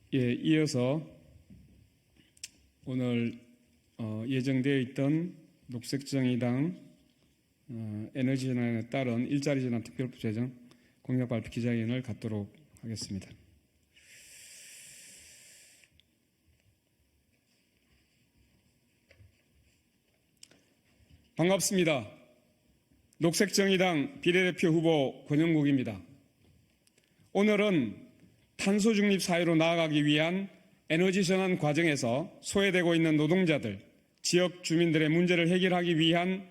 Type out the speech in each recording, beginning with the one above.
이어서 오늘 예정되어 있던 녹색정의당 에너지 전환에 따른 일자리 전환 특별법 제정 공약 발표 기자회견을 갖도록 하겠습니다. 반갑습니다. 녹색정의당 비례대표 후보 권영국입니다. 오늘은 탄소 중립 사회로 나아가기 위한 에너지 전환 과정에서 소외되고 있는 노동자들, 지역 주민들의 문제를 해결하기 위한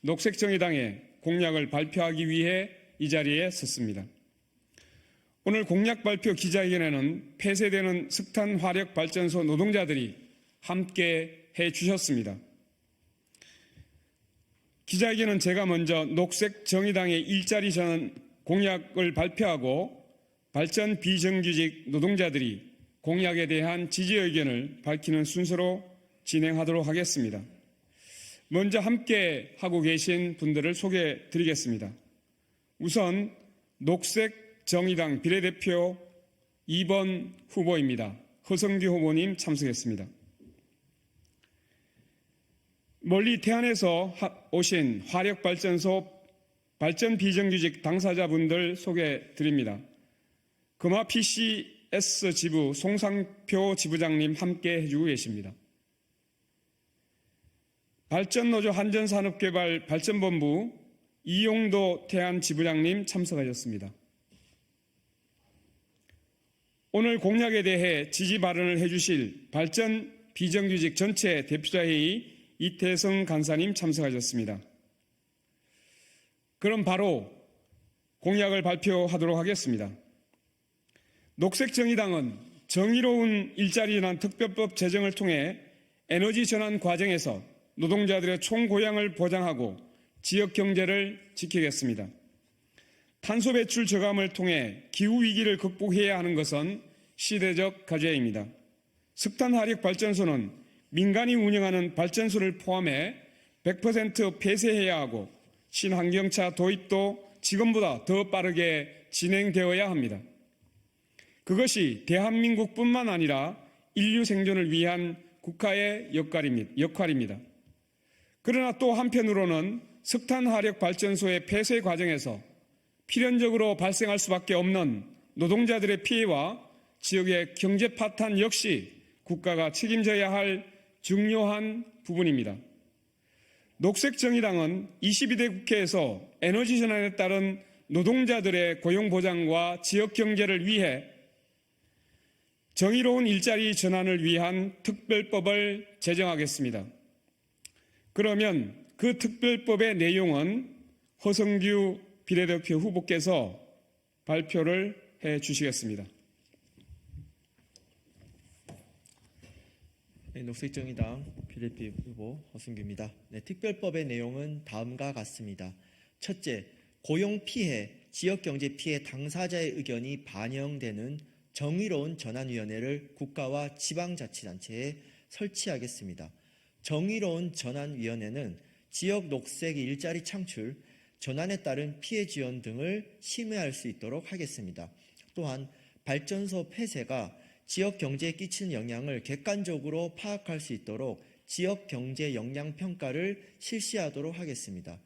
녹색정의당의 공약을 발표하기 위해 이 자리에 섰습니다. 오늘 공약 발표 기자회견에는 폐쇄되는 석탄 화력 발전소 노동자들이 함께 해주셨습니다. 기자회견은 제가 먼저 녹색정의당의 일자리 전환 공약을 발표하고 발전 비정규직 노동자들이 공약에 대한 지지 의견을 밝히는 순서로 진행하도록 하겠습니다. 먼저 함께 하고 계신 분들을 소개해 드리겠습니다. 우선 녹색정의당 비례대표 2번 후보입니다. 허성규 후보님 참석했습니다. 멀리 태안에서 오신 화력발전소 발전 비정규직 당사자분들 소개해 드립니다. 금화 PCS 지부 송상표 지부장님 함께 해주고 계십니다. 발전노조 한전산업개발 발전본부 이용도 태안 지부장님 참석하셨습니다. 오늘 공약에 대해 지지 발언을 해주실 발전 비정규직 전체 대표자회의 이태성 간사님 참석하셨습니다. 그럼 바로 공약을 발표하도록 하겠습니다. 녹색정의당은 정의로운 일자리 전환 특별법 제정을 통해 에너지 전환 과정에서 노동자들의 총고용을 보장하고 지역 경제를 지키겠습니다. 탄소 배출 저감을 통해 기후위기를 극복해야 하는 것은 시대적 과제입니다. 석탄 화력 발전소는 민간이 운영하는 발전소를 포함해 100% 폐쇄해야 하고 친환경차 도입도 지금보다 더 빠르게 진행되어야 합니다. 그것이 대한민국뿐만 아니라 인류 생존을 위한 국가의 역할입니다. 그러나 또 한편으로는 석탄 화력 발전소의 폐쇄 과정에서 필연적으로 발생할 수밖에 없는 노동자들의 피해와 지역의 경제 파탄 역시 국가가 책임져야 할 중요한 부분입니다. 녹색정의당은 22대 국회에서 에너지 전환에 따른 노동자들의 고용 보장과 지역 경제를 위해 정의로운 일자리 전환을 위한 특별법을 제정하겠습니다. 그러면 그 특별법의 내용은 허성규 비례대표 후보께서 발표를 해 주시겠습니다. 네, 녹색정의당 비례대표 후보 허성규입니다. 네, 특별법의 내용은 다음과 같습니다. 첫째, 고용 피해, 지역경제 피해 당사자의 의견이 반영되는 정의로운 전환위원회를 국가와 지방자치단체에 설치하겠습니다. 정의로운 전환위원회는 지역 녹색 일자리 창출, 전환에 따른 피해 지원 등을 심의할 수 있도록 하겠습니다. 또한 발전소 폐쇄가 지역 경제에 끼치는 영향을 객관적으로 파악할 수 있도록 지역 경제 영향 평가를 실시하도록 하겠습니다.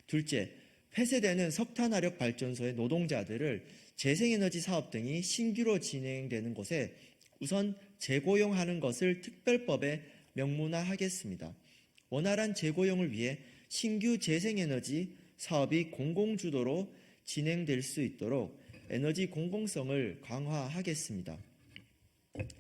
둘째, 폐쇄되는 석탄화력 발전소의 노동자들을 재생에너지 사업 등이 신규로 진행되는 곳에 우선 재고용하는 것을 특별법에 명문화하겠습니다. 원활한 재고용을 위해 신규 재생에너지 사업이 공공주도로 진행될 수 있도록 에너지 공공성을 강화하겠습니다.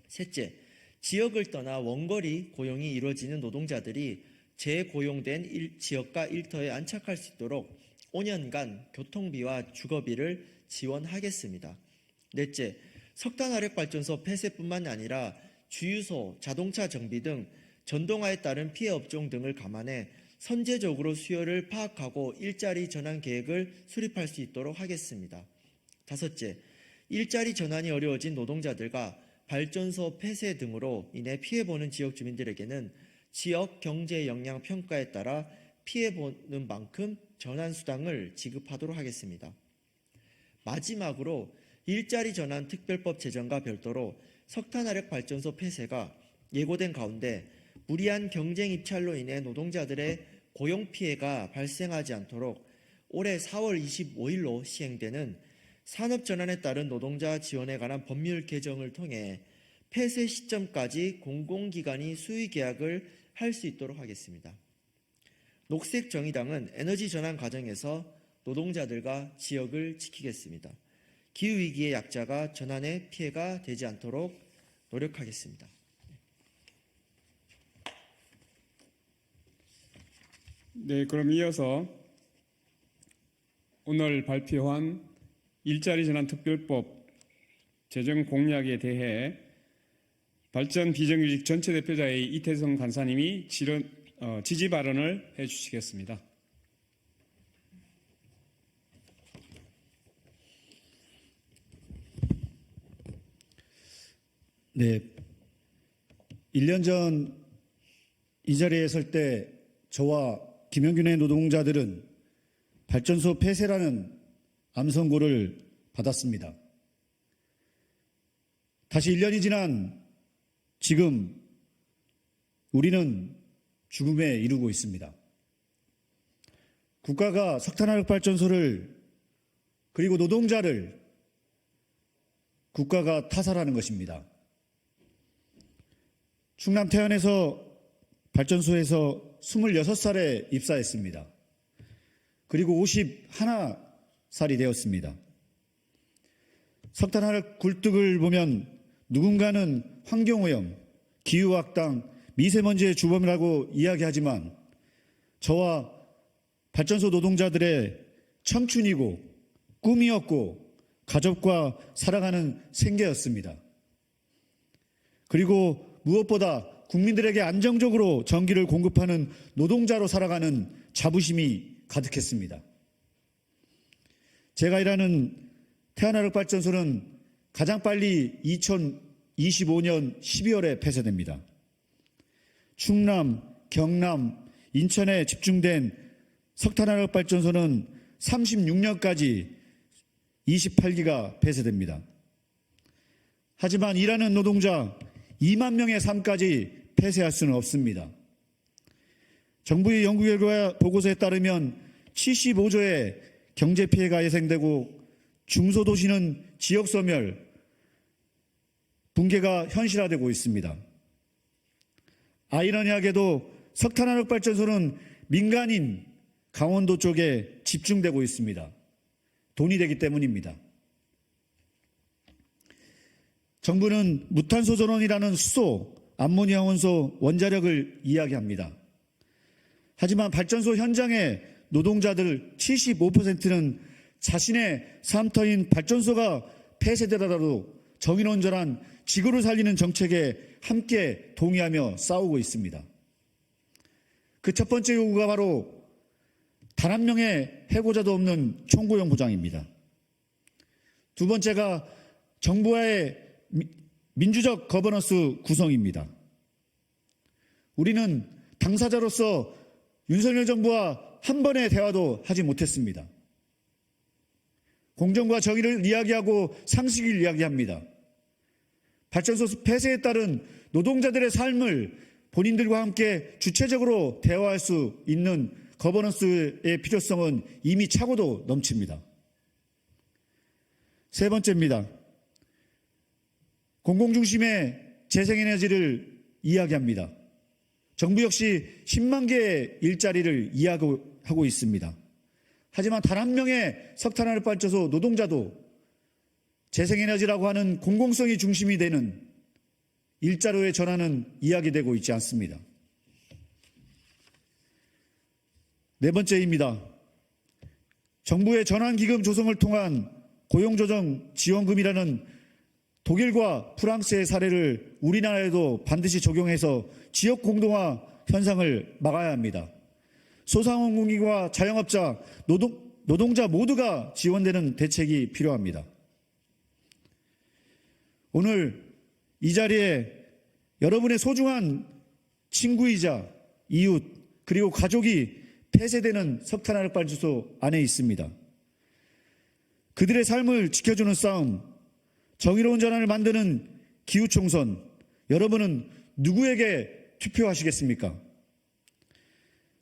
셋째, 지역을 떠나 원거리 고용이 이루어지는 노동자들이 재고용된 지역과 일터에 안착할 수 있도록 5년간 교통비와 주거비를 지원하겠습니다. 넷째, 석탄화력발전소 폐쇄뿐만 아니라 주유소, 자동차 정비 등 전동화에 따른 피해 업종 등을 감안해 선제적으로 수요를 파악하고 일자리 전환 계획을 수립할 수 있도록 하겠습니다. 다섯째, 일자리 전환이 어려워진 노동자들과 발전소 폐쇄 등으로 인해 피해보는 지역 주민들에게는 지역 경제 영향 평가에 따라 피해보는 만큼 전환수당을 지급하도록 하겠습니다. 마지막으로 일자리 전환 특별법 제정과 별도로 석탄화력 발전소 폐쇄가 예고된 가운데 무리한 경쟁 입찰로 인해 노동자들의 고용 피해가 발생하지 않도록 올해 4월 25일로 시행되는 산업전환에 따른 노동자 지원에 관한 법률 개정을 통해 폐쇄 시점까지 공공기관이 수의 계약을 할 수 있도록 하겠습니다. 녹색정의당은 에너지 전환 과정에서 노동자들과 지역을 지키겠습니다. 기후위기의 약자가 전환의 피해가 되지 않도록 노력하겠습니다. 네, 그럼 이어서 오늘 발표한 일자리 전환 특별법 제정 공약에 대해 발전 비정규직 전체 대표자의 이태성 간사님이 지지 발언을 해주시겠습니다. 네, 1년 전 이 자리에 설 때 저와 김영균의 노동자들은 발전소 폐쇄라는 암선고를 받았습니다. 다시 1년이 지난 지금 우리는 죽음에 이르고 있습니다. 국가가 석탄화력 발전소를 그리고 노동자를 국가가 타살하는 것입니다. 충남 태안에서 발전소에서 26살에 입사했습니다. 그리고 51살이 되었습니다. 석탄화력 굴뚝을 보면 누군가는 환경오염, 기후악당, 미세먼지의 주범이라고 이야기하지만 저와 발전소 노동자들의 청춘이고 꿈이었고 가족과 살아가는 생계였습니다. 그리고 무엇보다 국민들에게 안정적으로 전기를 공급하는 노동자로 살아가는 자부심이 가득했습니다. 제가 일하는 태안화력발전소는 가장 빨리 2025년 12월에 폐쇄됩니다. 충남, 경남, 인천에 집중된 석탄화력발전소는 36년까지 28기가 폐쇄됩니다. 하지만 일하는 노동자 2만 명의 삶까지 폐쇄할 수는 없습니다. 정부의 연구 결과 보고서에 따르면 75조의 경제 피해가 예상되고 중소도시는 지역 소멸, 붕괴가 현실화되고 있습니다. 아이러니하게도 석탄화력 발전소는 민간인 강원도 쪽에 집중되고 있습니다. 돈이 되기 때문입니다. 정부는 무탄소 전원이라는 수소, 암모니아 원소, 원자력을 이야기합니다. 하지만 발전소 현장의 노동자들 75%는 자신의 삶터인 발전소가 폐쇄되더라도 정의논전한 지구를 살리는 정책에 함께 동의하며 싸우고 있습니다. 그 첫 번째 요구가 바로 단 한 명의 해고자도 없는 총고용 보장입니다. 두 번째가 정부와의 민주적 거버넌스 구성입니다. 우리는 당사자로서 윤석열 정부와 한 번의 대화도 하지 못했습니다. 공정과 정의를 이야기하고 상식을 이야기합니다. 발전소 폐쇄에 따른 노동자들의 삶을 본인들과 함께 주체적으로 대화할 수 있는 거버넌스의 필요성은 이미 차고도 넘칩니다. 세 번째입니다. 공공중심의 재생에너지를 이야기합니다. 정부 역시 10만 개의 일자리를 이야기하고 있습니다. 하지만 단 한 명의 석탄화력 발전소 노동자도 재생에너지라고 하는 공공성이 중심이 되는 일자로의 전환은 이야기되고 있지 않습니다. 네 번째입니다. 정부의 전환기금 조성을 통한 고용조정 지원금이라는 독일과 프랑스의 사례를 우리나라에도 반드시 적용해서 지역 공동화 현상을 막아야 합니다. 소상공인과 자영업자, 노동자 모두가 지원되는 대책이 필요합니다. 오늘 이 자리에 여러분의 소중한 친구이자 이웃 그리고 가족이 폐쇄되는 석탄화력 발전소 안에 있습니다. 그들의 삶을 지켜주는 싸움, 정의로운 전환을 만드는 기후총선, 여러분은 누구에게 투표하시겠습니까?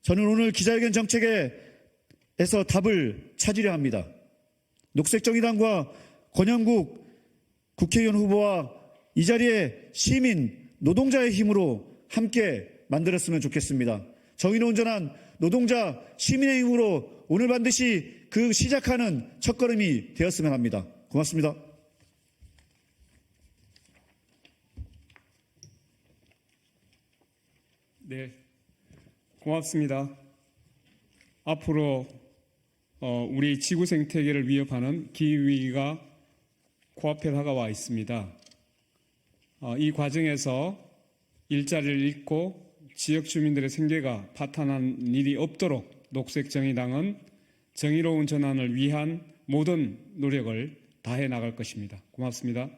저는 오늘 기자회견 정책에서 답을 찾으려 합니다. 녹색정의당과 권영국 국회의원 후보와 이 자리에 시민, 노동자의 힘으로 함께 만들었으면 좋겠습니다. 정의로 온전한 노동자, 시민의 힘으로 오늘 반드시 그 시작하는 첫걸음이 되었으면 합니다. 고맙습니다. 네, 고맙습니다. 앞으로 우리 지구 생태계를 위협하는 기후위기가 코앞에 다가와 있습니다. 이 과정에서 일자리를 잃고 지역 주민들의 생계가 파탄난 일이 없도록 녹색정의당은 정의로운 전환을 위한 모든 노력을 다해 나갈 것입니다. 고맙습니다.